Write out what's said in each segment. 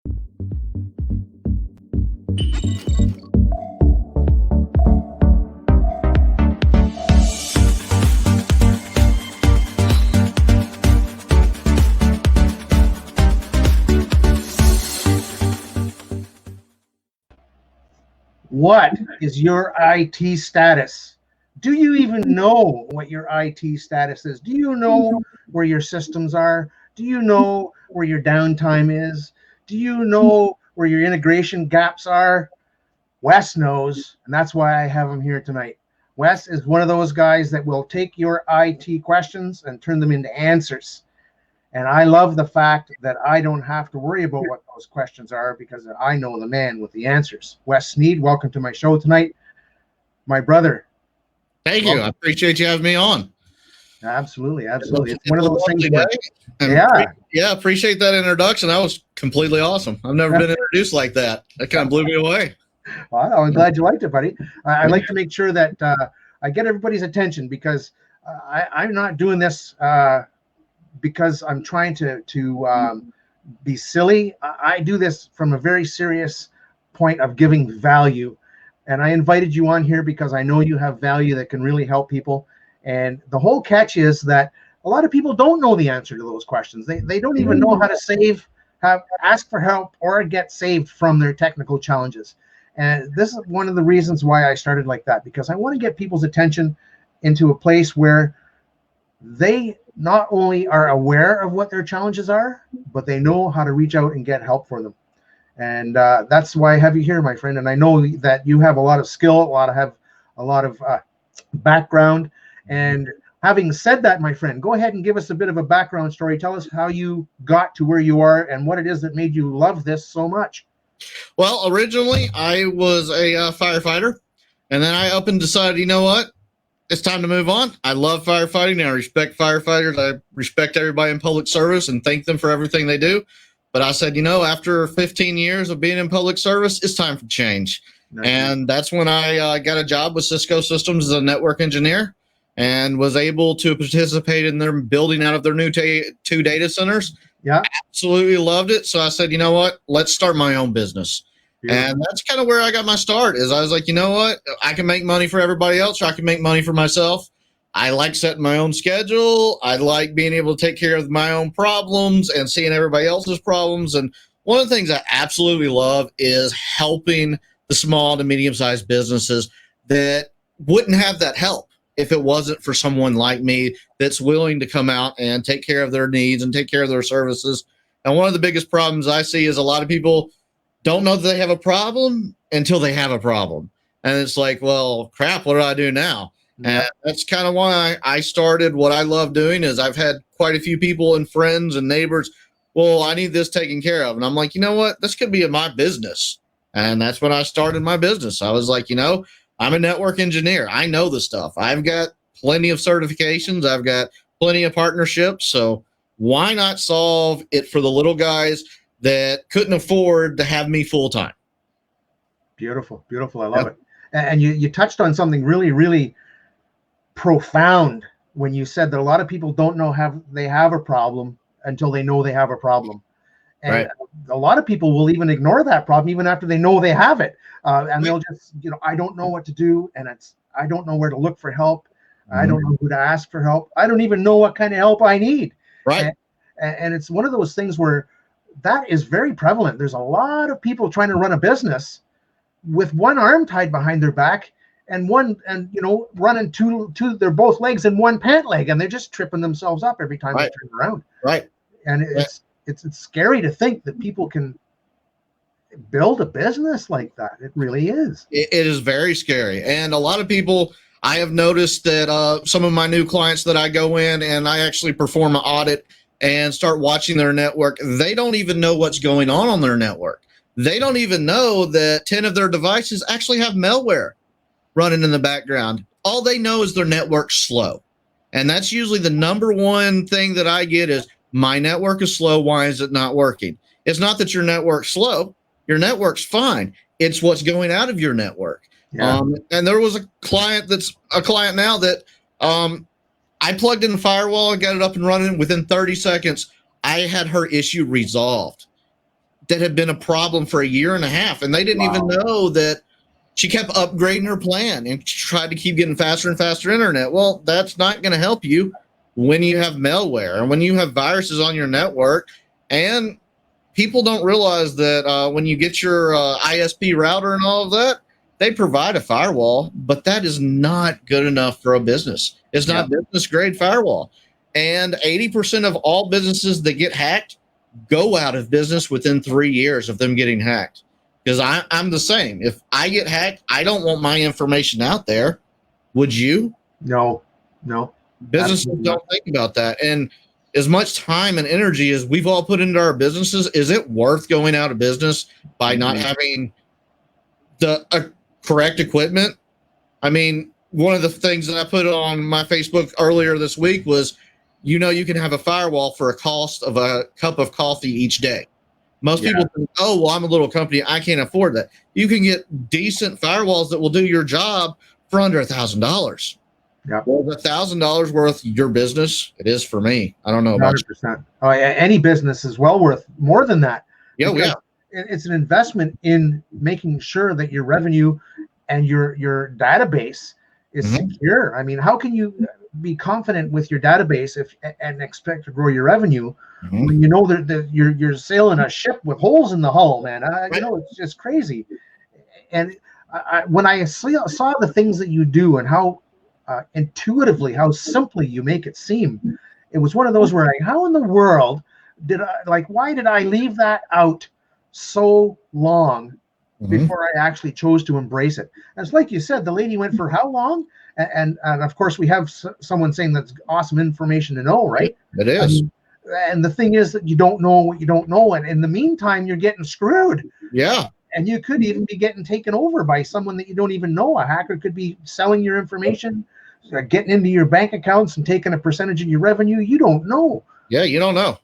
What is your IT status? Do you even know what your IT status is? Do you know where your systems are? Do you know where your downtime is? Do you know where your integration gaps are? Wes knows, and that's why I have him here tonight. Wes is one of those guys that will take your IT questions and turn them into answers. And I love the fact that I don't have to worry about what those questions are because I know the man with the answers. Wes Sneed, welcome to my show tonight. My brother. Thank you. I appreciate you having me on. Absolutely. Absolutely. It's one of those things where, yeah, appreciate that introduction. That was completely awesome. I've never been introduced like that. That kind of blew me away. Well, I'm glad you liked it, buddy. I like to make sure that I get everybody's attention because I'm not doing this because I'm trying to be silly. I do this from a very serious point of giving value. And I invited you on here because I know you have value that can really help people. And the whole catch is that a lot of people don't know the answer to those questions. They don't even know how to ask for help or get saved from their technical challenges. And this is one of the reasons why I started like that, because I want to get people's attention into a place where they not only are aware of what their challenges are, but they know how to reach out and get help for them. And that's why I have you here, my friend. And I know that you have a lot of skill, a lot of background. And having said that, my friend, go ahead and give us a bit of a background story. Tell us how you got to where you are and what it is that made you love this so much. Well, originally I was a firefighter, and then I up and decided, you know what? It's time to move on. I love firefighting, and I respect firefighters. I respect everybody in public service and thank them for everything they do. But I said, after 15 years of being in public service, it's time for change. Nice. And that's when I got a job with Cisco Systems as a network engineer and was able to participate in their building out of their new 2 data centers. Yeah, absolutely loved it. So I said, you know what? Let's start my own business. Yeah. And that's kind of where I got my start. Is I was like, you know what? I can make money for everybody else, or I can make money for myself. I like setting my own schedule. I like being able to take care of my own problems and seeing everybody else's problems. And one of the things I absolutely love is helping the small to medium-sized businesses that wouldn't have that help if it wasn't for someone like me that's willing to come out and take care of their needs and take care of their services. And one of the biggest problems I see is a lot of people don't know that they have a problem until they have a problem. And it's like, well, crap, what do I do now? Yeah. And that's kind of why I started. What I love doing is I've had quite a few people and friends and neighbors, well, I need this taken care of. And I'm like, you know what? This could be my business. And that's when I started my business. I was like, I'm a network engineer. I know the stuff. I've got plenty of certifications. I've got plenty of partnerships. So why not solve it for the little guys that couldn't afford to have me full time? Beautiful, beautiful. I love it. And you touched on something really, really profound when you said that a lot of people don't know they have a problem until they know they have a problem. And a lot of people will even ignore that problem even after they know they have it. And they'll just, I don't know what to do. And I don't know where to look for help. I don't know who to ask for help. I don't even know what kind of help I need. Right. And it's one of those things where that is very prevalent. There's a lot of people trying to run a business with one arm tied behind their back and running they're both legs in one pant leg, and they're just tripping themselves up every time they turn around. Right. And it's scary to think that people can build a business like that. It really is. It is very scary. And a lot of people, I have noticed that some of my new clients that I go in and I actually perform an audit and start watching their network, they don't even know what's going on their network. They don't even know that 10 of their devices actually have malware running in the background. All they know is their network's slow. And that's usually the number one thing that I get is, my network is slow. Why is it not working? It's not that your network's slow. Your network's fine. It's what's going out of your network. Yeah. And there was a client now that I plugged in the firewall and got it up and running. Within 30 seconds, I had her issue resolved. that had been a problem for a year and a half, and they didn't even know that she kept upgrading her plan and tried to keep getting faster and faster internet. Well, that's not going to help you when you have malware and when you have viruses on your network. And people don't realize that when you get your ISP router and all of that, they provide a firewall, but that is not good enough for a business. It's not business grade firewall. And 80% of all businesses that get hacked go out of business within 3 years of them getting hacked. Because I'm the same. If I get hacked, I don't want my information out there. Would you? No. Businesses don't think about that. And as much time and energy as we've all put into our businesses, is it worth going out of business by not having the correct equipment? I mean, one of the things that I put on my Facebook earlier this week was, you can have a firewall for a cost of a cup of coffee each day. Most people think, oh, well, I'm a little company, I can't afford that. You can get decent firewalls that will do your job for under $1,000. Yeah. Well, $1,000 worth your business, it is for me. I don't know about 100%. Oh, yeah, any business is well worth more than that. Yeah. It's an investment in making sure that your revenue and your database is secure. I mean, how can you be confident with your database and expect to grow your revenue when you know that you're sailing a ship with holes in the hull, man? It's just crazy. And when I saw the things that you do and how intuitively, how simply you make it seem, it was one of those where how in the world why did I leave that out so long before I actually chose to embrace it? And it's like you said, the lady went for how long? And of course, we have someone saying that's awesome information to know, right? It is. And the thing is that you don't know what you don't know. And in the meantime, you're getting screwed. Yeah. And you could even be getting taken over by someone that you don't even know. A hacker could be selling your information, getting into your bank accounts and taking a percentage of your revenue. You don't know. Yeah, you don't know.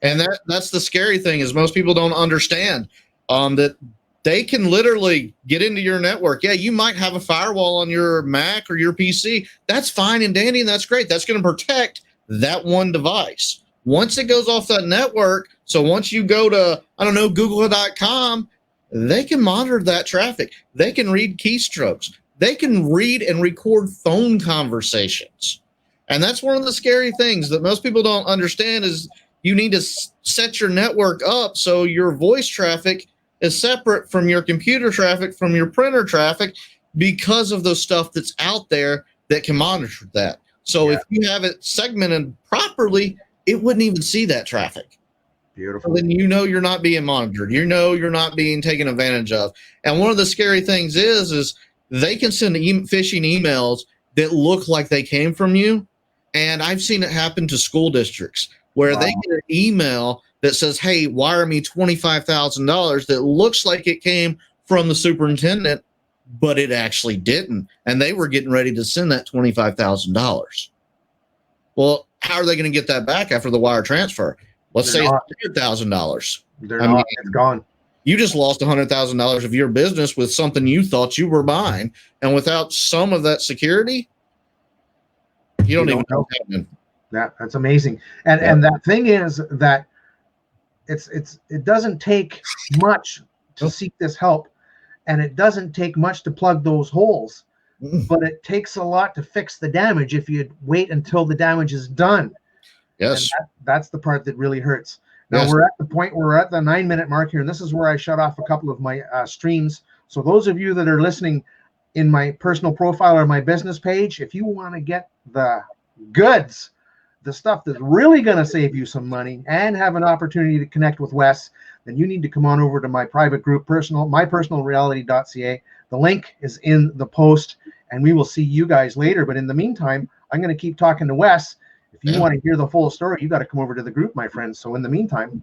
And that's the scary thing, is most people don't understand that they can literally get into your network. Yeah, you might have a firewall on your Mac or your PC. That's fine and dandy, and that's great. That's going to protect that one device. Once it goes off that network, so once you go to, Google.com, they can monitor that traffic. They can read keystrokes. They can read and record phone conversations. And that's one of the scary things that most people don't understand, is you need to set your network up so your voice traffic is separate from your computer traffic, from your printer traffic, because of the stuff that's out there that can monitor that. So if you have it segmented properly, it wouldn't even see that traffic. Beautiful. So then you're not being monitored. You're not being taken advantage of. And one of the scary things is they can send phishing emails that look like they came from you. And I've seen it happen to school districts where they get an email that says, hey, wire me $25,000 that looks like it came from the superintendent, but it actually didn't. And they were getting ready to send that $25,000. Well, how are they going to get that back after the wire transfer? Let's say it's $100,000. It's gone. You just lost $100,000 of your business with something you thought you were buying. And without some of that security, you don't even know what's happening. That's amazing. And that thing is that it doesn't take much to seek this help, and it doesn't take much to plug those holes, but it takes a lot to fix the damage if you wait until the damage is done. Yes. And that's the part that really hurts. Now we're at the point where we're at the 9-minute mark here, and this is where I shut off a couple of my streams. So those of you that are listening in my personal profile or my business page, if you want to get the goods, the stuff that's really going to save you some money and have an opportunity to connect with Wes, then you need to come on over to my private group, mypersonalreality.ca. The link is in the post, and we will see you guys later. But in the meantime, I'm going to keep talking to Wes. If you want to hear the full story, you got to come over to the group, my friends. So in the meantime,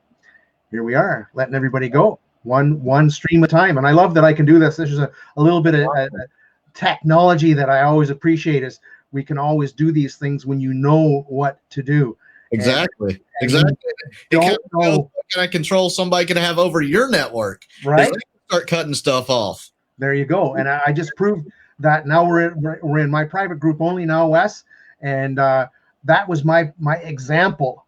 here we are, letting everybody go one stream at a time. And I love that I can do this. This is a little bit of technology that I always appreciate, is we can always do these things when you know what to do. Exactly. Exactly. Don't know what kind of control somebody can have over your network. Right. They can start cutting stuff off. There you go. And I just proved that now we're in my private group only now, Wes. And that was my example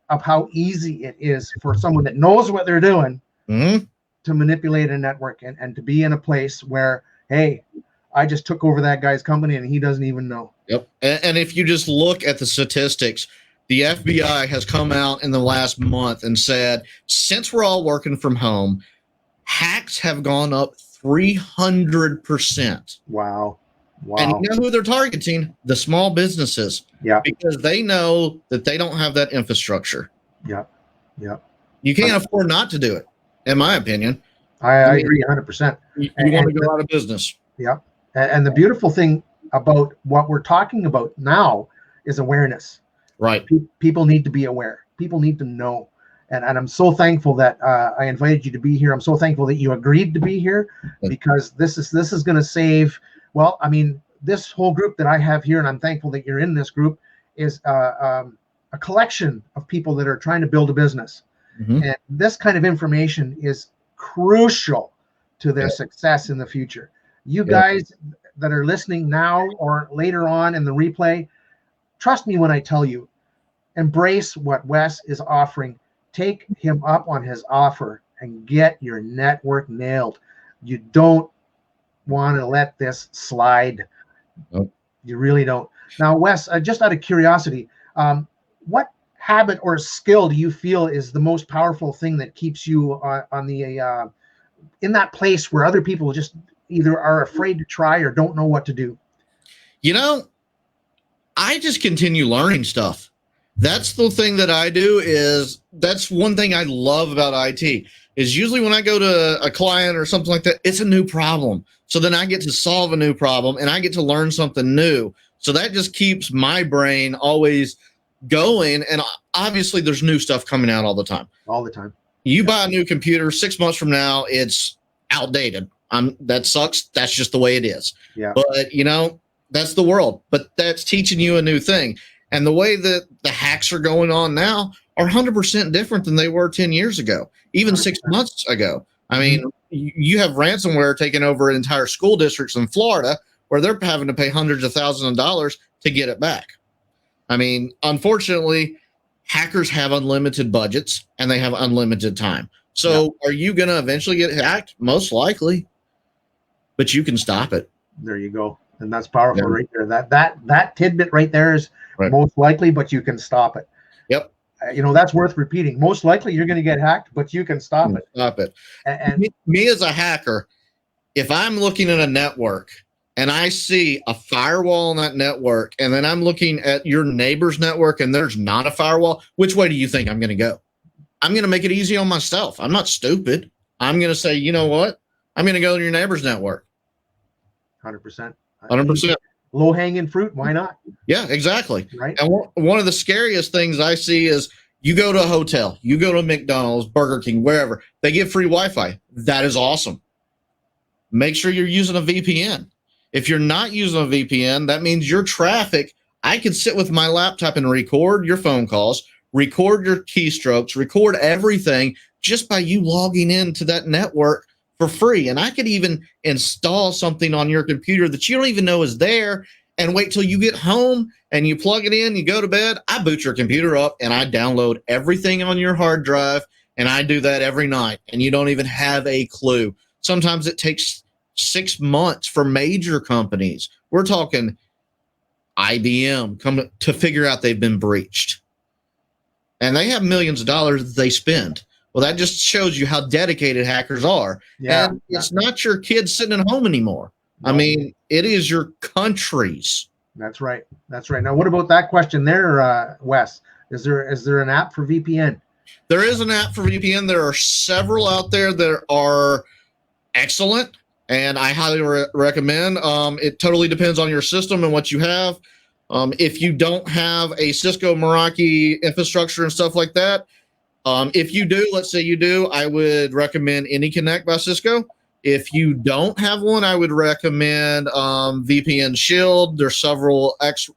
of how easy it is for someone that knows what they're doing Mm-hmm. to manipulate a network and to be in a place where, hey, I just took over that guy's company and he doesn't even know. Yep. And if you just look at the statistics, the FBI has come out in the last month and said, since we're all working from home, hacks have gone up 300%. Wow. And you know who they're targeting? The small businesses. Yeah. Because they know that they don't have that infrastructure. Yeah. Yeah. You can't afford not to do it, in my opinion. I agree 100%. You want to go out of business. Yeah. And the beautiful thing about what we're talking about now is awareness. Right. People need to be aware. People need to know. And I'm so thankful that I invited you to be here. I'm so thankful that you agreed to be here, because this is going to save. Well, I mean, this whole group that I have here, and I'm thankful that you're in this group, is a collection of people that are trying to build a business. Mm-hmm. And this kind of information is crucial to their success in the future. You guys that are listening now or later on in the replay, trust me when I tell you, embrace what Wes is offering. Take him up on his offer and get your network nailed. You don't want to let this slide. Nope. You really don't. Now, Wes, just out of curiosity, what habit or skill do you feel is the most powerful thing that keeps you on the in that place where other people just either are afraid to try or don't know what to do? You know, I just continue learning stuff. That's the thing that I do. That's one thing I love about IT is usually when I go to a client or something like that, it's a new problem. So then I get to solve a new problem and I get to learn something new. So that just keeps my brain always going. And obviously there's new stuff coming out all the time. All the time. You buy a new computer 6 months from now, it's outdated. That sucks. That's just the way it is. Yeah. But you know, that's the world. But that's teaching you a new thing. And the way that the hacks are going on now are 100% different than they were 10 years ago, even 6 months ago. I mean, you have ransomware taking over entire school districts in Florida where they're having to pay hundreds of thousands of dollars to get it back. I mean, unfortunately, hackers have unlimited budgets and they have unlimited time. So are you going to eventually get hacked? Most likely, but you can stop it. There you go. And that's powerful right there. That tidbit right there is most likely, but you can stop it. Yep. That's worth repeating. Most likely you're going to get hacked, but you can stop it. Stop it. And me as a hacker, if I'm looking at a network and I see a firewall on that network, and then I'm looking at your neighbor's network and there's not a firewall, which way do you think I'm going to go? I'm going to make it easy on myself. I'm not stupid. I'm going to say, you know what? I'm going to go to your neighbor's network. 100%. 100%. Low-hanging fruit. Why not? Yeah, exactly. Right. And one of the scariest things I see is you go to a hotel, you go to McDonald's, Burger King, wherever, they give free Wi-Fi. That is awesome. Make sure you're using a VPN. If you're not using a VPN, that means your traffic, I could sit with my laptop and record your phone calls, record your keystrokes, record everything just by you logging into that network for free. And I could even install something on your computer that you don't even know is there and wait till you get home and you plug it in, you go to bed. I boot your computer up and I download everything on your hard drive. And I do that every night and you don't even have a clue. Sometimes it takes 6 months for major companies. We're talking IBM come to figure out they've been breached. And they have millions of dollars that they spend. Well, that just shows you how dedicated hackers are. Yeah. And it's not your kids sitting at home anymore. No. I mean, it is your countries. That's right. That's right. Now, what about that question there, Wes? Is there an app for VPN? There is an app for VPN. There are several out there that are excellent, and I highly recommend. It totally depends on your system and what you have. If you don't have a Cisco Meraki infrastructure and stuff like that, if you do, let's say you do, I would recommend AnyConnect by Cisco. If you don't have one, I would recommend VPN Shield. There's several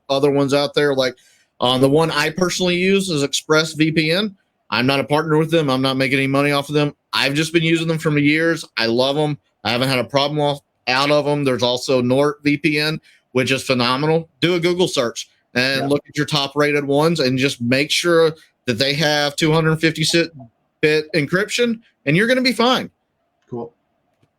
other ones out there. Like the one I personally use is ExpressVPN. I'm not a partner with them. I'm not making any money off of them. I've just been using them for years. I love them. I haven't had a problem out of them. There's also NordVPN, which is phenomenal. Do a Google search and look at your top rated ones and just make sure that they have 256 bit encryption, and you're going to be fine. Cool.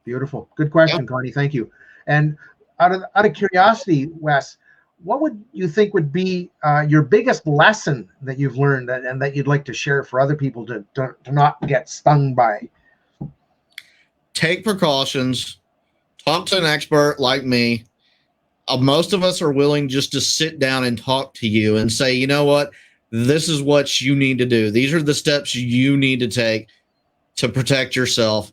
Beautiful. Good question, Connie. Thank you. And out of curiosity, Wes, what would you think would be your biggest lesson that you've learned and that you'd like to share for other people to not get stung by? Take precautions. Talk to an expert like me. Most of us are willing just to sit down and talk to you and say, you know what, this is what you need to do. These are the steps you need to take to protect yourself.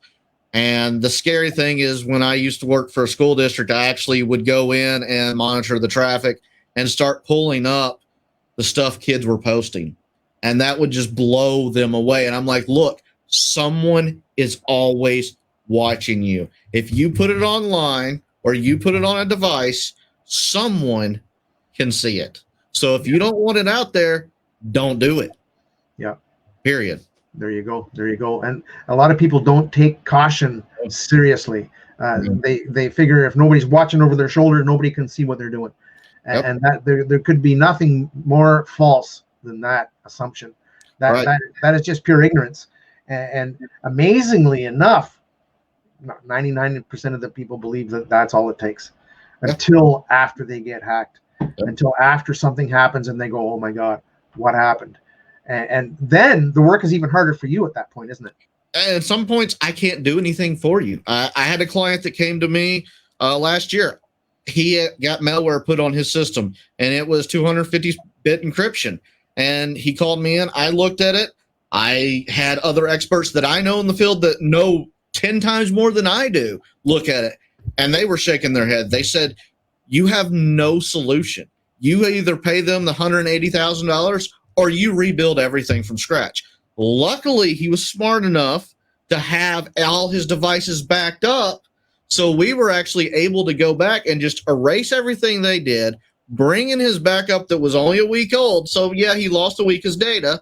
And the scary thing is, when I used to work for a school district, I actually would go in and monitor the traffic and start pulling up the stuff kids were posting. And that would just blow them away. And I'm like, look, someone is always watching you. If you put it online or you put it on a device, someone can see it. So if you don't want it out there, don't do it. Yeah. Period. There you go. There you go. And a lot of people don't take caution seriously. They figure if nobody's watching over their shoulder, nobody can see what they're doing. And that there could be nothing more false than that assumption. That is just pure ignorance. And amazingly enough, 99% of the people believe that that's all it takes until after they get hacked, until after something happens and they go, oh my God, what happened? And then the work is even harder for you at that point, isn't it? At some points, I can't do anything for you. I had a client that came to me last year. He got malware put on his system, and it was 250-bit encryption. And he called me in. I looked at it. I had other experts that I know in the field that know 10 times more than I do look at it, and they were shaking their head. They said, you have no solution. You either pay them the $180,000 or you rebuild everything from scratch. Luckily, he was smart enough to have all his devices backed up, so we were actually able to go back and just erase everything they did, bring in his backup that was only a week old. So yeah, he lost a week of data,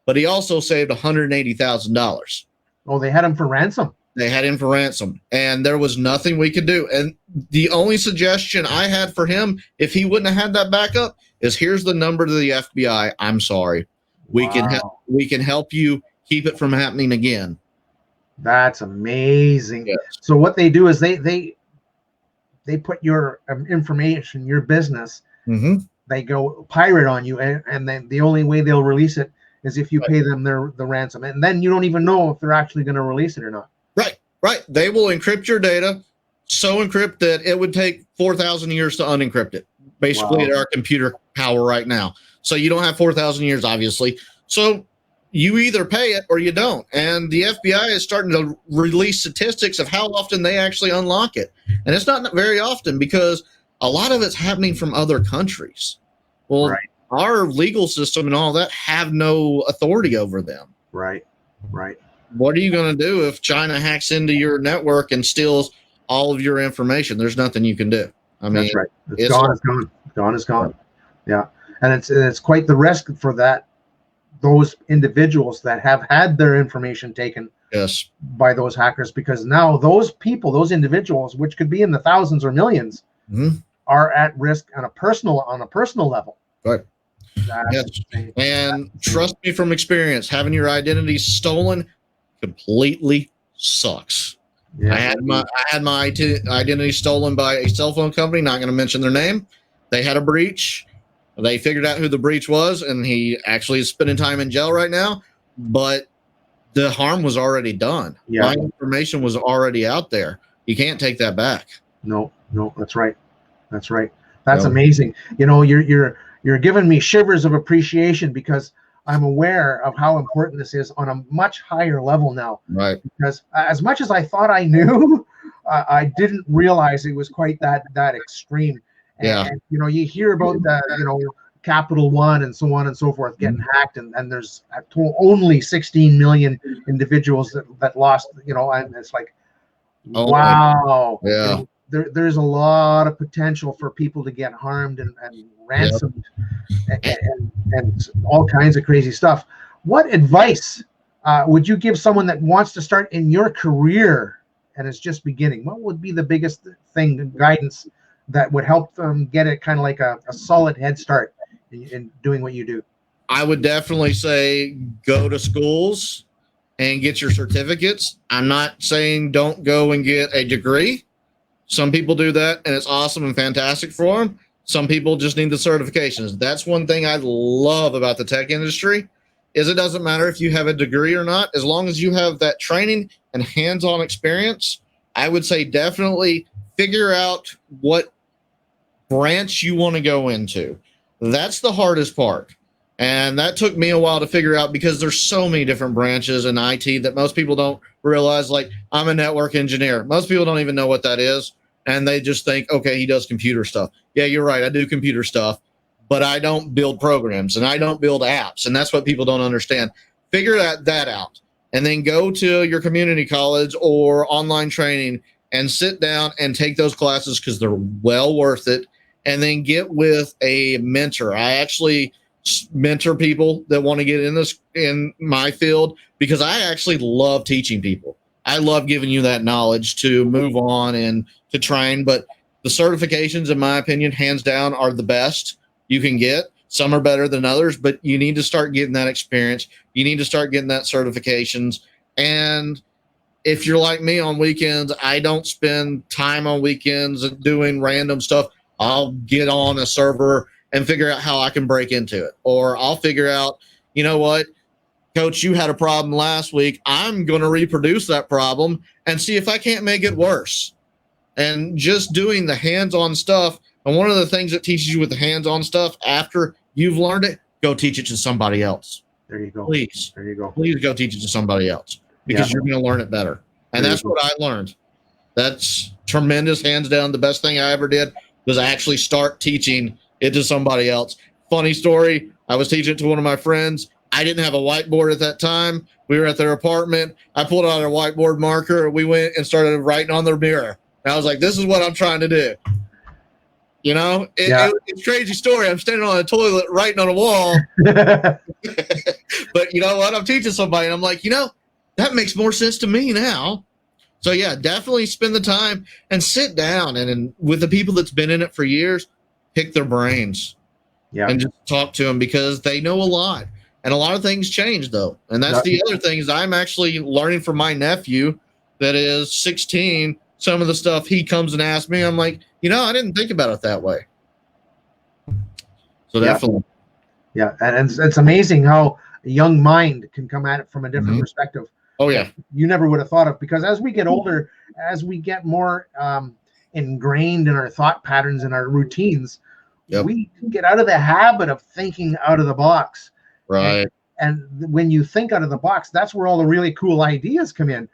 but he also saved $180,000. Oh, they had him for ransom. They had him for ransom, and there was nothing we could do. And the only suggestion I had for him, if he wouldn't have had that backup, is here's the number to the FBI. I'm sorry. We can help you keep it from happening again. That's amazing. Yes. So what they do is they put your information, your business, they go pirate on you, and then the only way they'll release it is if you pay them the ransom. And then you don't even know if they're actually going to release it or not. Right. They will encrypt your data, so encrypt that it would take 4,000 years to unencrypt it, basically at our computer power right now. So you don't have 4,000 years, obviously. So you either pay it or you don't. And the FBI is starting to release statistics of how often they actually unlock it. And it's not very often, because a lot of it's happening from other countries. Well, our legal system and all that have no authority over them. Right. What are you going to do if China hacks into your network and steals all of your information? There's nothing you can do. I mean, that's right. It's gone. It's gone. Gone is gone. Yeah. And it's quite the risk for those individuals that have had their information taken by those hackers, because now those people, those individuals, which could be in the thousands or millions, are at risk on a personal level. Right. And trust me from experience, having your identity stolen completely sucks. I had my identity stolen by a cell phone company, not going to mention their name. They had a breach. They figured out who the breach was, and he actually is spending time in jail right now. But the harm was already done. My information was already out there. You can't take that back. No, that's right. That's amazing. You know, you're giving me shivers of appreciation, because I'm aware of how important this is on a much higher level now. Right. Because as much as I thought I knew, I didn't realize it was quite that extreme. And you know, you hear about the Capital One and so on and so forth getting hacked, and there's only 16 million individuals that lost. And it's like, wow. Yeah. There's a lot of potential for people to get harmed and ransomed and all kinds of crazy stuff. What advice would you give someone that wants to start in your career and is just beginning? What would be the biggest guidance that would help them get it kind of like a solid head start in doing what you do? I would definitely say go to schools and get your certificates. I'm not saying don't go and get a degree. Some people do that, and it's awesome and fantastic for them. Some people just need the certifications. That's one thing I love about the tech industry is it doesn't matter if you have a degree or not. As long as you have that training and hands-on experience, I would say definitely figure out what branch you want to go into. That's the hardest part. And that took me a while to figure out because there's so many different branches in IT that most people don't realize. Like, I'm a network engineer. Most people don't even know what that is. And they just think, okay, he does computer stuff. Yeah, you're right. I do computer stuff, but I don't build programs and I don't build apps. And that's what people don't understand. Figure that out and then go to your community college or online training and sit down and take those classes because they're well worth it. And then get with a mentor. I actually mentor people that want to get in my field because I actually love teaching people. I love giving you that knowledge to move on and to train. But the certifications, in my opinion, hands down, are the best you can get. Some are better than others, but you need to start getting that experience. You need to start getting that certifications. And if you're like me on weekends, I don't spend time on weekends doing random stuff. I'll get on a server and figure out how I can break into it. Or I'll figure out, you know what, Coach, you had a problem last week. I'm going to reproduce that problem and see if I can't make it worse. And just doing the hands-on stuff. And one of the things that teaches you with the hands-on stuff after you've learned it, go teach it to somebody else. There you go. Please. There you go. Please go teach it to somebody else because you're going to learn it better. And that's what I learned. That's tremendous. Hands down, the best thing I ever did was actually start teaching it to somebody else. Funny story. I was teaching it to one of my friends. I didn't have a whiteboard at that time. We were at their apartment. I pulled out a whiteboard marker. We went and started writing on their mirror. And I was like, this is what I'm trying to do. You know, it's a crazy story. I'm standing on a toilet writing on a wall. But you know what? I'm teaching somebody. And I'm like, you know, that makes more sense to me now. So, yeah, definitely spend the time and sit down. And with the people that's been in it for years, pick their brains and just talk to them because they know a lot. And a lot of things change, though. And that's the other thing is I'm actually learning from my nephew that is 16. Some of the stuff he comes and asks me, I'm like, you know, I didn't think about it that way. So definitely. Yeah. And it's amazing how a young mind can come at it from a different perspective. Oh, yeah. You never would have thought of, because as we get older, as we get more ingrained in our thought patterns and our routines, we get out of the habit of thinking out of the box. Right. And when you think out of the box, that's where all the really cool ideas come in.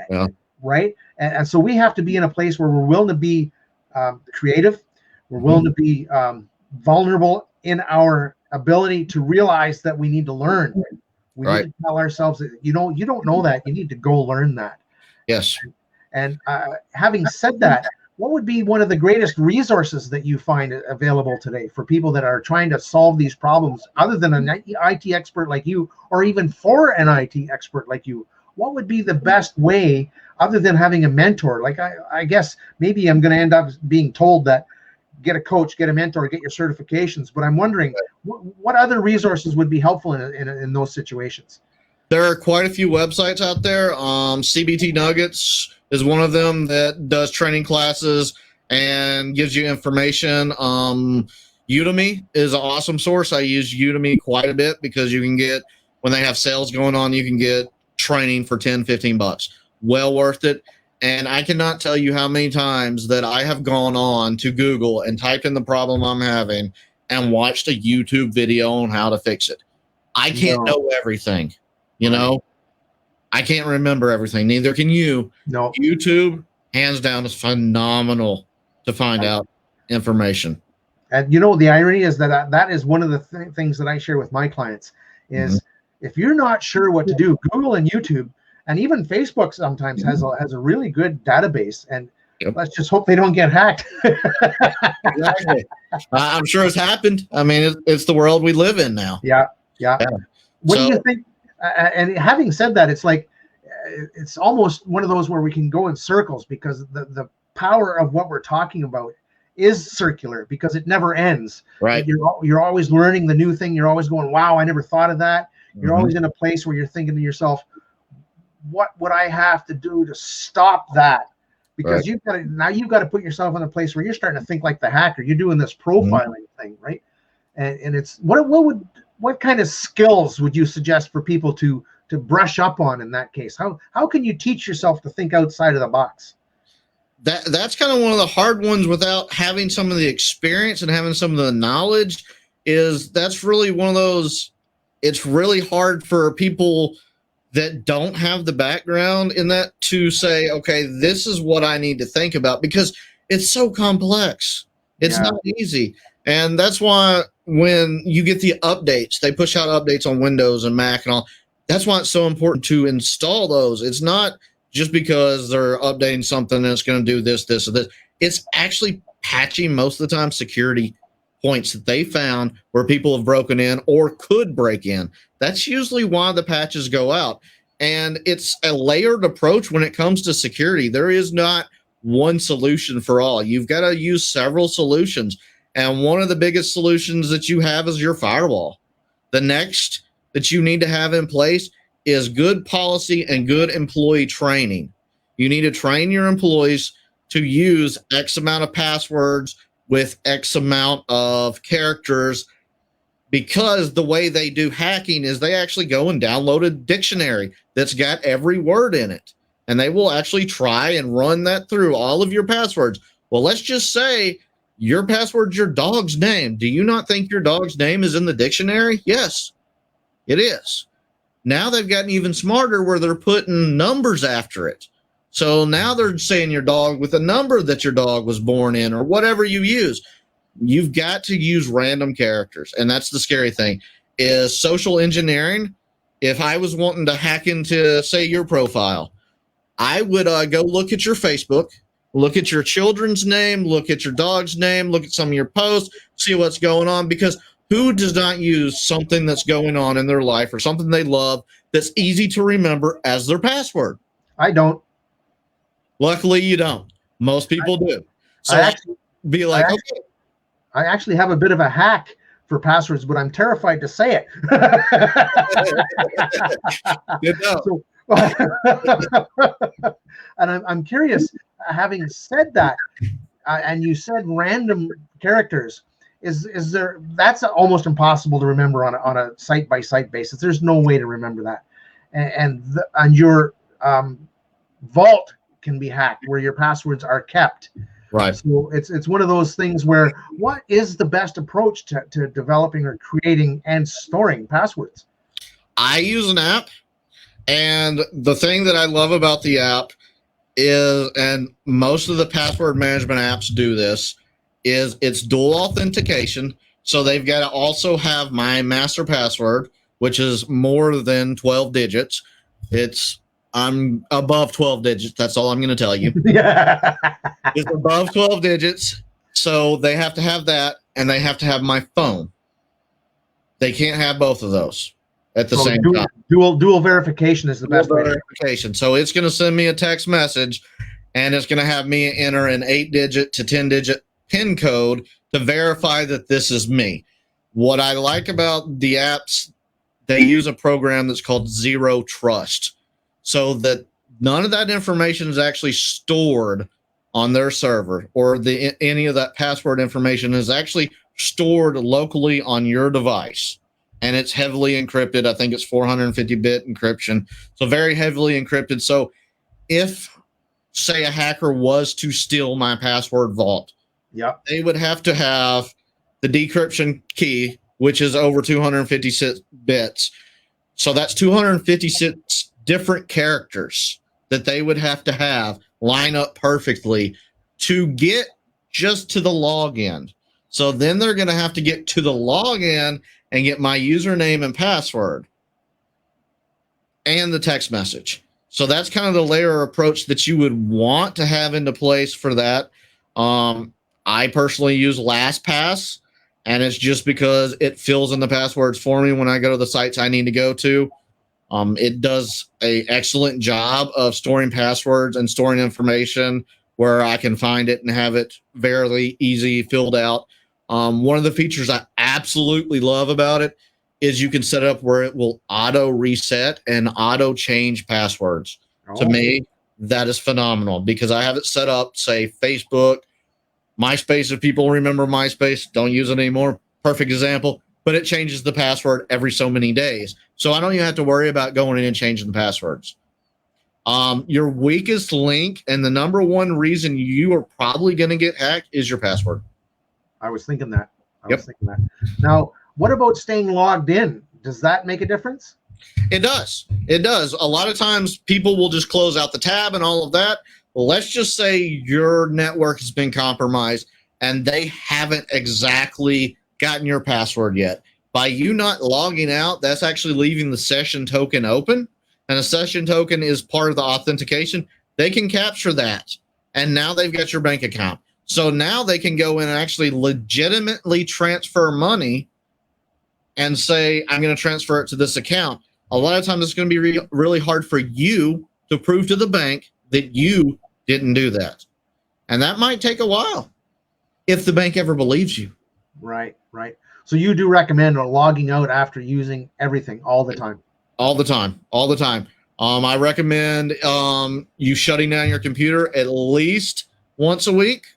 Yeah. Right. And so we have to be in a place where we're willing to be creative. We're willing to be vulnerable in our ability to realize that we need to learn. We need to tell ourselves that, you know, you don't know that. You need to go learn that. Yes. And having said that, what would be one of the greatest resources that you find available today for people that are trying to solve these problems, other than an IT expert like you, or even for an IT expert like you? What would be the best way, other than having a mentor? Like, I guess maybe I'm going to end up being told that get a coach, get a mentor, get your certifications. But I'm wondering what other resources would be helpful in those situations? There are quite a few websites out there. CBT Nuggets is one of them that does training classes and gives you information. Udemy is an awesome source. I use Udemy quite a bit because you can get, when they have sales going on, you can get training for $10-15. Well worth it. And I cannot tell you how many times that I have gone on to Google and typed in the problem I'm having and watched a YouTube video on how to fix it. I can't know everything, you know. I can't remember everything. Neither can you. No. YouTube, hands down, is phenomenal to find out information. And you know, the irony is that that is one of the things that I share with my clients is if you're not sure what to do, Google and YouTube and even Facebook sometimes has a really good database, and let's just hope they don't get hacked. Exactly. I'm sure it's happened. I mean, it's the world we live in now. Yeah. What do you think? And having said that, it's like it's almost one of those where we can go in circles, because the power of what we're talking about is circular, because it never ends. Right. You're always learning the new thing. You're always going, wow, I never thought of that. You're always in a place where you're thinking to yourself, what would I have to do to stop that? Because you've got to put yourself in a place where you're starting to think like the hacker. You're doing this profiling thing, right? And it's what kind of skills would you suggest for people to brush up on in that case? How can you teach yourself to think outside of the box? That's kind of one of the hard ones without having some of the experience and having some of the knowledge. That's really one of those. It's really hard for people that don't have the background in that to say, okay, this is what I need to think about, because it's so complex. It's not easy. And that's why when you get the updates, they push out updates on Windows and Mac and all. That's why it's so important to install those. It's not just because they're updating something that's going to do this, this, or this. It's actually patching most of the time security points that they found where people have broken in or could break in. That's usually why the patches go out. And it's a layered approach when it comes to security. There is not one solution for all. You've got to use several solutions. And one of the biggest solutions that you have is your firewall. The next that you need to have in place is good policy and good employee training. You need to train your employees to use X amount of passwords with X amount of characters, because the way they do hacking is they actually go and download a dictionary that's got every word in it. And they will actually try and run that through all of your passwords. Well, let's just say your password's your dog's name. Do you not think your dog's name is in the dictionary? Yes, it is. Now they've gotten even smarter where they're putting numbers after it. So now they're saying your dog with a number that your dog was born in or whatever you use. You've got to use random characters. And that's the scary thing is social engineering. If I was wanting to hack into, say, your profile, I would go look at your Facebook, look at your children's name, look at your dog's name, look at some of your posts, see what's going on, because who does not use something that's going on in their life or something they love that's easy to remember as their password? I don't. Luckily, you don't. Most people do. So I actually have a bit of a hack for passwords, but I'm terrified to say it. And I'm curious, having said that, and you said random characters, is there, that's almost impossible to remember on a site by site basis. There's no way to remember that. And your vault can be hacked where your passwords are kept. Right. So it's one of those things where what is the best approach to developing or creating and storing passwords? I use an app, and the thing that I love about the app is, and most of the password management apps do this, is it's dual authentication. So they've got to also have my master password, which is more than 12 digits. I'm above 12 digits. That's all I'm going to tell you. It's above 12 digits. So they have to have that, and they have to have my phone. They can't have both of those at the same time. Dual verification is the best way. Verification. So it's going to send me a text message, and it's going to have me enter an 8-digit to 10-digit PIN code to verify that this is me. What I like about the apps, they use a program that's called Zero Trust, so that none of that information is actually stored on their server, or any of that password information is actually stored locally on your device. And it's heavily encrypted. I think it's 450-bit encryption. So very heavily encrypted. So if, say, a hacker was to steal my password vault, they would have to have the decryption key, which is over 256 bits. So that's 256 different characters that they would have to have line up perfectly to get just to the login. So then they're going to have to get to the login and get my username and password and the text message. So that's kind of the layer approach that you would want to have into place for that. I personally use LastPass, and it's just because it fills in the passwords for me when I go to the sites I need to go to. It does an excellent job of storing passwords and storing information where I can find it and have it very easy filled out. One of the features I absolutely love about it is you can set it up where it will auto reset and auto change passwords. To me, that is phenomenal because I have it set up, say Facebook, MySpace. If people remember MySpace, don't use it anymore. Perfect example, but it changes the password every so many days. So I don't even have to worry about going in and changing the passwords. Your weakest link and the number one reason you are probably going to get hacked is your password. I was thinking that. Now, what about staying logged in? Does that make a difference? It does. It does. A lot of times people will just close out the tab and all of that. Well, let's just say your network has been compromised and they haven't exactly gotten your password yet. By you not logging out, that's actually leaving the session token open. And a session token is part of the authentication. They can capture that. And now they've got your bank account. So now they can go in and actually legitimately transfer money and say, I'm going to transfer it to this account. A lot of times it's going to be really hard for you to prove to the bank that you didn't do that. And that might take a while if the bank ever believes you. Right. So you do recommend logging out after using everything all the time? All the time. I recommend you shutting down your computer at least once a week.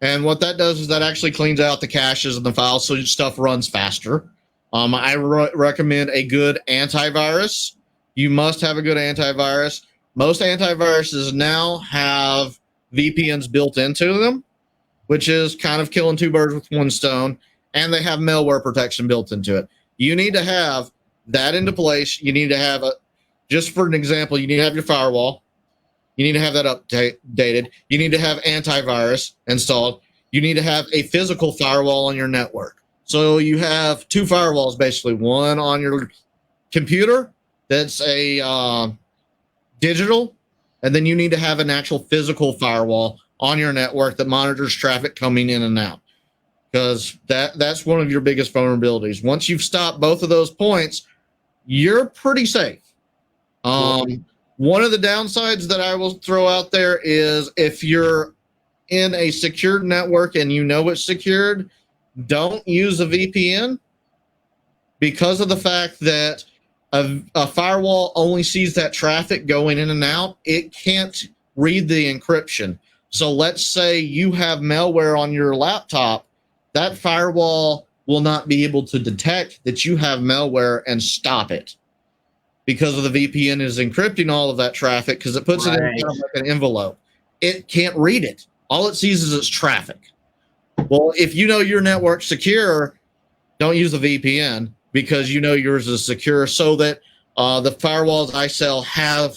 And what that does is that actually cleans out the caches and the files so your stuff runs faster. I recommend a good antivirus. You must have a good antivirus. Most antiviruses now have VPNs built into them, which is kind of killing two birds with one stone. And they have malware protection built into it. You need to have that into place. You need to have just for an example, you need to have your firewall. You need to have that updated. You need to have antivirus installed. You need to have a physical firewall on your network. So you have two firewalls, basically. One on your computer that's a digital, and then you need to have an actual physical firewall on your network that monitors traffic coming in and out. Because that's one of your biggest vulnerabilities. Once you've stopped both of those points, you're pretty safe. One of the downsides that I will throw out there is if you're in a secured network and you know it's secured, don't use a VPN because of the fact that a firewall only sees that traffic going in and out. It can't read the encryption. So let's say you have malware on your laptop. That firewall will not be able to detect that you have malware and stop it because of the VPN is encrypting all of that traffic because it puts it in kind of like an envelope. It can't read it. All it sees is its traffic. Well, if you know your network's secure, don't use a VPN because you know yours is secure so that the firewalls I sell have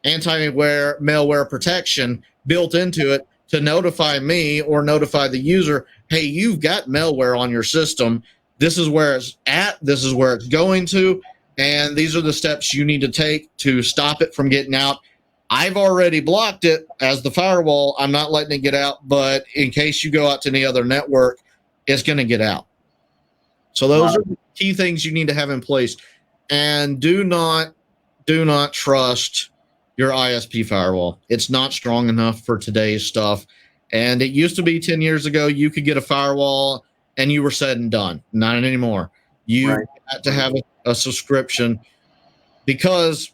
anti-malware protection built into it to notify me or notify the user, hey, you've got malware on your system. This is where it's at. This is where it's going to. And these are the steps you need to take to stop it from getting out. I've already blocked it as the firewall. I'm not letting it get out. But in case you go out to any other network, it's going to get out. So those are the key things you need to have in place. And do not trust your ISP firewall. It's not strong enough for today's stuff. And it used to be 10 years ago, you could get a firewall and you were said and done. Not anymore. You had to have a subscription because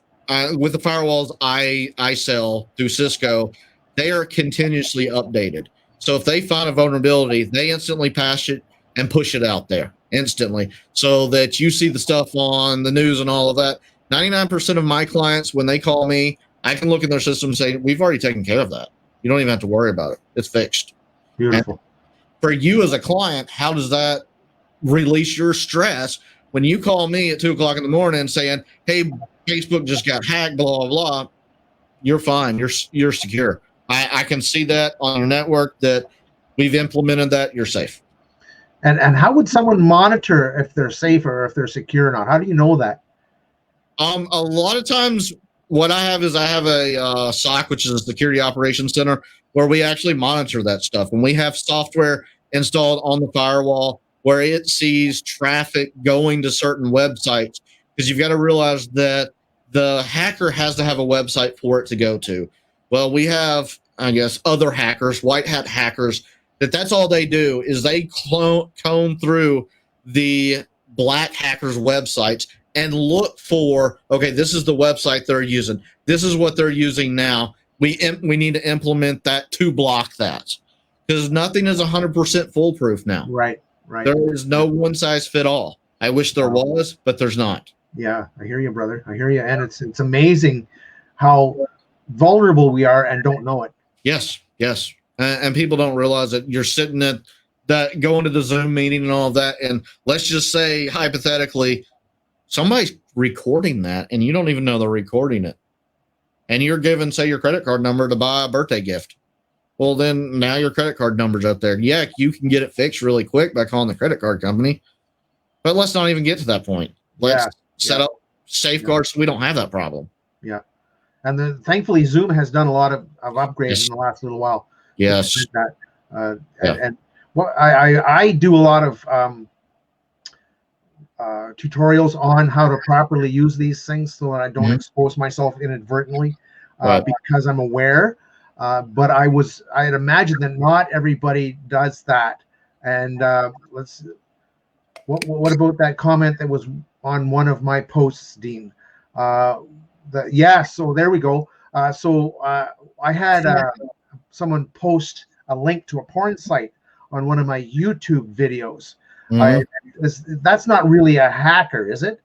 with the firewalls I sell through Cisco, they are continuously updated. So if they find a vulnerability, they instantly patch it and push it out there instantly so that you see the stuff on the news and all of that. 99% of my clients, when they call me, I can look in their system and say, we've already taken care of that. You don't even have to worry about it. It's fixed. Beautiful. And for you as a client, how does that release your stress when you call me at 2 o'clock in the morning saying, hey, Facebook just got hacked, blah, blah, blah? You're fine. You're secure. I can see that on your network that we've implemented that. You're safe. And how would someone monitor if they're safe or if they're secure or not? How do you know that? A lot of times what I have is I have a SOC, which is a Security Operations Center, where we actually monitor that stuff. And we have software installed on the firewall where it sees traffic going to certain websites, because you've got to realize that the hacker has to have a website for it to go to. Well, we have, I guess, other hackers, white hat hackers, that's all they do is they comb through the black hackers' websites and look for, okay, this is the website they're using. This is what they're using now. We need to implement that to block that, because nothing is 100% foolproof now. Right, right. There is no one size fit all. I wish there was, but there's not. Yeah, I hear you, brother. I hear you, and it's amazing how vulnerable we are and don't know it. Yes, yes, and people don't realize that you're sitting at that, going to the Zoom meeting and all of that, and let's just say hypothetically, somebody's recording that, and you don't even know they're recording it, and you're given, say, your credit card number to buy a birthday gift. Well, then now your credit card number's up there. Yeah, you can get it fixed really quick by calling the credit card company, but let's not even get to that point. Let's set up safeguards so we don't have that problem. Yeah. And thankfully, Zoom has done a lot of upgrades in the last little while. Yes. And what I do a lot of tutorials on how to properly use these things so that I don't expose myself inadvertently because I'm aware. But I had imagined that not everybody does that. And what about that comment that was on one of my posts, Dean? So there we go. I had someone post a link to a porn site on one of my YouTube videos. That's not really a hacker, is it?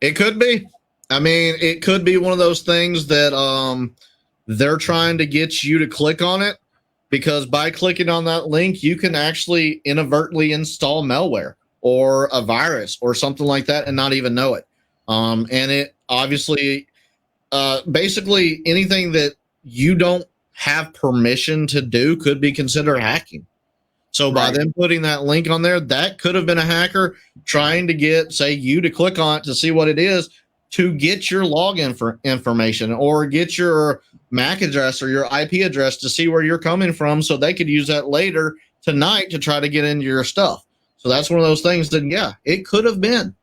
It could be. I mean, it could be one of those things that they're trying to get you to click on it, because by clicking on that link, you can actually inadvertently install malware or a virus or something like that and not even know it. And it obviously, basically anything that you don't have permission to do could be considered hacking. So by them putting that link on there, that could have been a hacker trying to get, say, you to click on it to see what it is, to get your login for information or get your MAC address or your IP address to see where you're coming from, so they could use that later tonight to try to get into your stuff. So that's one of those things that, yeah, it could have been.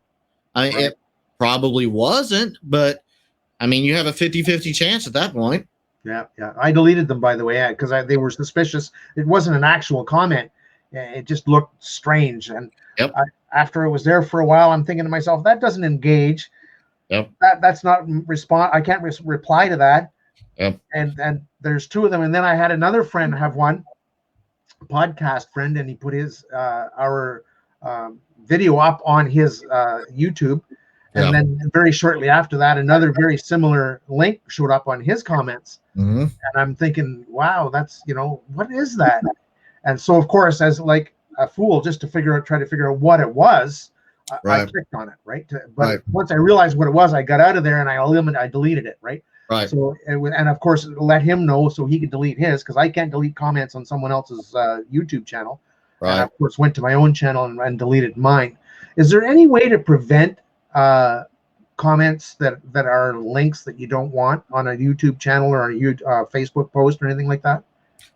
I mean, it probably wasn't, but I mean, you have a 50-50 chance at that point. Yeah. I deleted them, by the way, because they were suspicious. It wasn't an actual comment. It just looked strange. And after it was there for a while, I'm thinking to myself, that doesn't engage. That's not respond. I can't reply to that. And there's two of them. And then I had another friend have one, a podcast friend, and he put his our video up on his YouTube. And then very shortly after that, another very similar link showed up on his comments. And I'm thinking, wow, that's, what is that? And so, of course, as like a fool, just to try to figure out what it was, I clicked on it, but once I realized what it was, I got out of there and I deleted it, So, and of course, let him know so he could delete his, because I can't delete comments on someone else's YouTube channel. And I, of course, went to my own channel and deleted mine. Is there any way to prevent comments that are links that you don't want on a YouTube channel or a Facebook post or anything like that?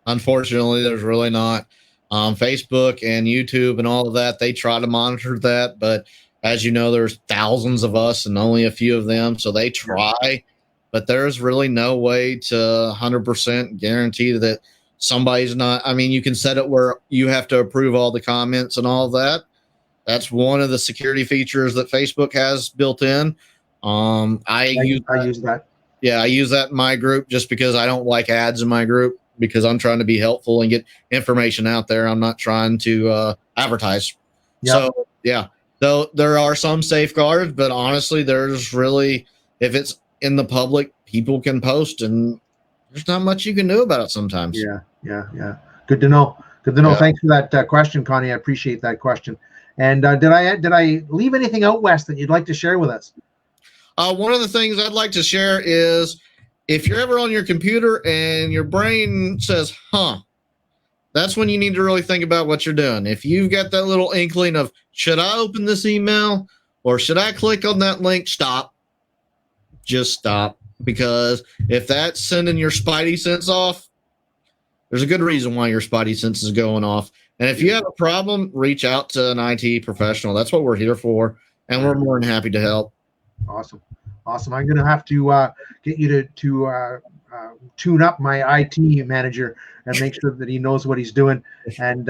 Unfortunately, there's really not. Facebook and YouTube and all of that, they try to monitor that, but as you know, there's thousands of us and only a few of them, so they try, but there's really no way to 100% guarantee that somebody's not. I mean, you can set it where you have to approve all the comments and all of that. That's one of the security features that Facebook has built in. I use that. Yeah, I use that in my group just because I don't like ads in my group, because I'm trying to be helpful and get information out there. I'm not trying to advertise. So, yeah, though there are some safeguards, but honestly, there's really, if it's in the public, people can post and there's not much you can do about it sometimes. Yeah. Good to know. Thanks for that question, Connie. I appreciate that question. And did I leave anything out, Wes, that you'd like to share with us? One of the things I'd like to share is, if you're ever on your computer and your brain says, that's when you need to really think about what you're doing. If you've got that little inkling of, should I open this email or should I click on that link? Stop. Just stop. Because if that's sending your spidey sense off, there's a good reason why your spidey sense is going off. And if you have a problem, reach out to an IT professional. That's what we're here for. And we're more than happy to help. Awesome. I'm going to have to get you to tune up my IT manager and make sure that he knows what he's doing. And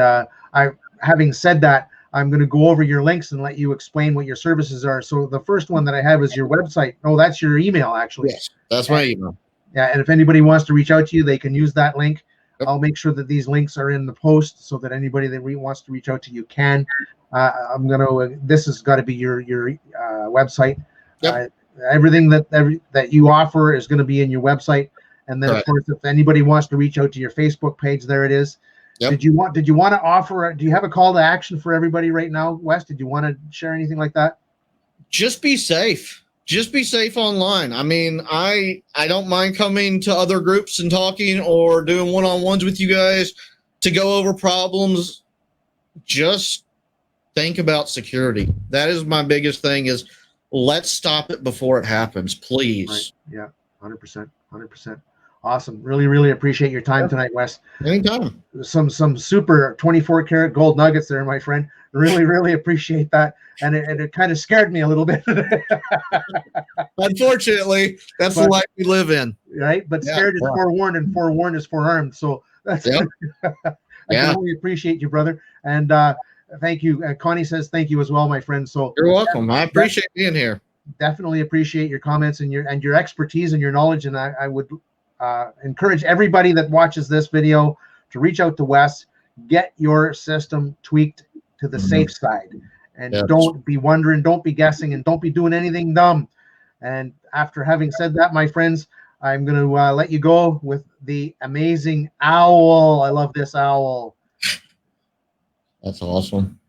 having said that, I'm going to go over your links and let you explain what your services are. So the first one that I have is your website. Oh, that's your email, actually. Yes, that's my email. Yeah, and if anybody wants to reach out to you, they can use that link. Yep. I'll make sure that these links are in the post so that anybody that wants to reach out to you can. This has got to be your website. Yep. Everything that you offer is going to be in your website. And then, of course, if anybody wants to reach out to your Facebook page, there it is. Yep. Did you want to offer? Do you have a call to action for everybody right now, Wes? Did you want to share anything like that? Just be safe. Just be safe online. I mean, I don't mind coming to other groups and talking or doing one-on-ones with you guys to go over problems. Just think about security. That is my biggest thing, is let's stop it before it happens, please. Right. Yeah, 100%. 100%. Awesome. Really, really appreciate your time tonight, Wes. Anytime. Some super 24 karat gold nuggets there, my friend. Really, really appreciate that. And it kind of scared me a little bit. Unfortunately, that's the life we live in. Right? But scared is forewarned, and forewarned is forearmed. So that's I can only appreciate you, brother. And thank you. Connie says thank you as well, my friend. So you're welcome. I appreciate being here. Definitely appreciate your comments and your expertise and your knowledge. And I would encourage everybody that watches this video to reach out to Wes, get your system tweaked to the safe side, and don't be wondering, don't be guessing, and don't be doing anything dumb. And after having said that, my friends, I'm going to let you go with the amazing owl. I love this owl. That's awesome.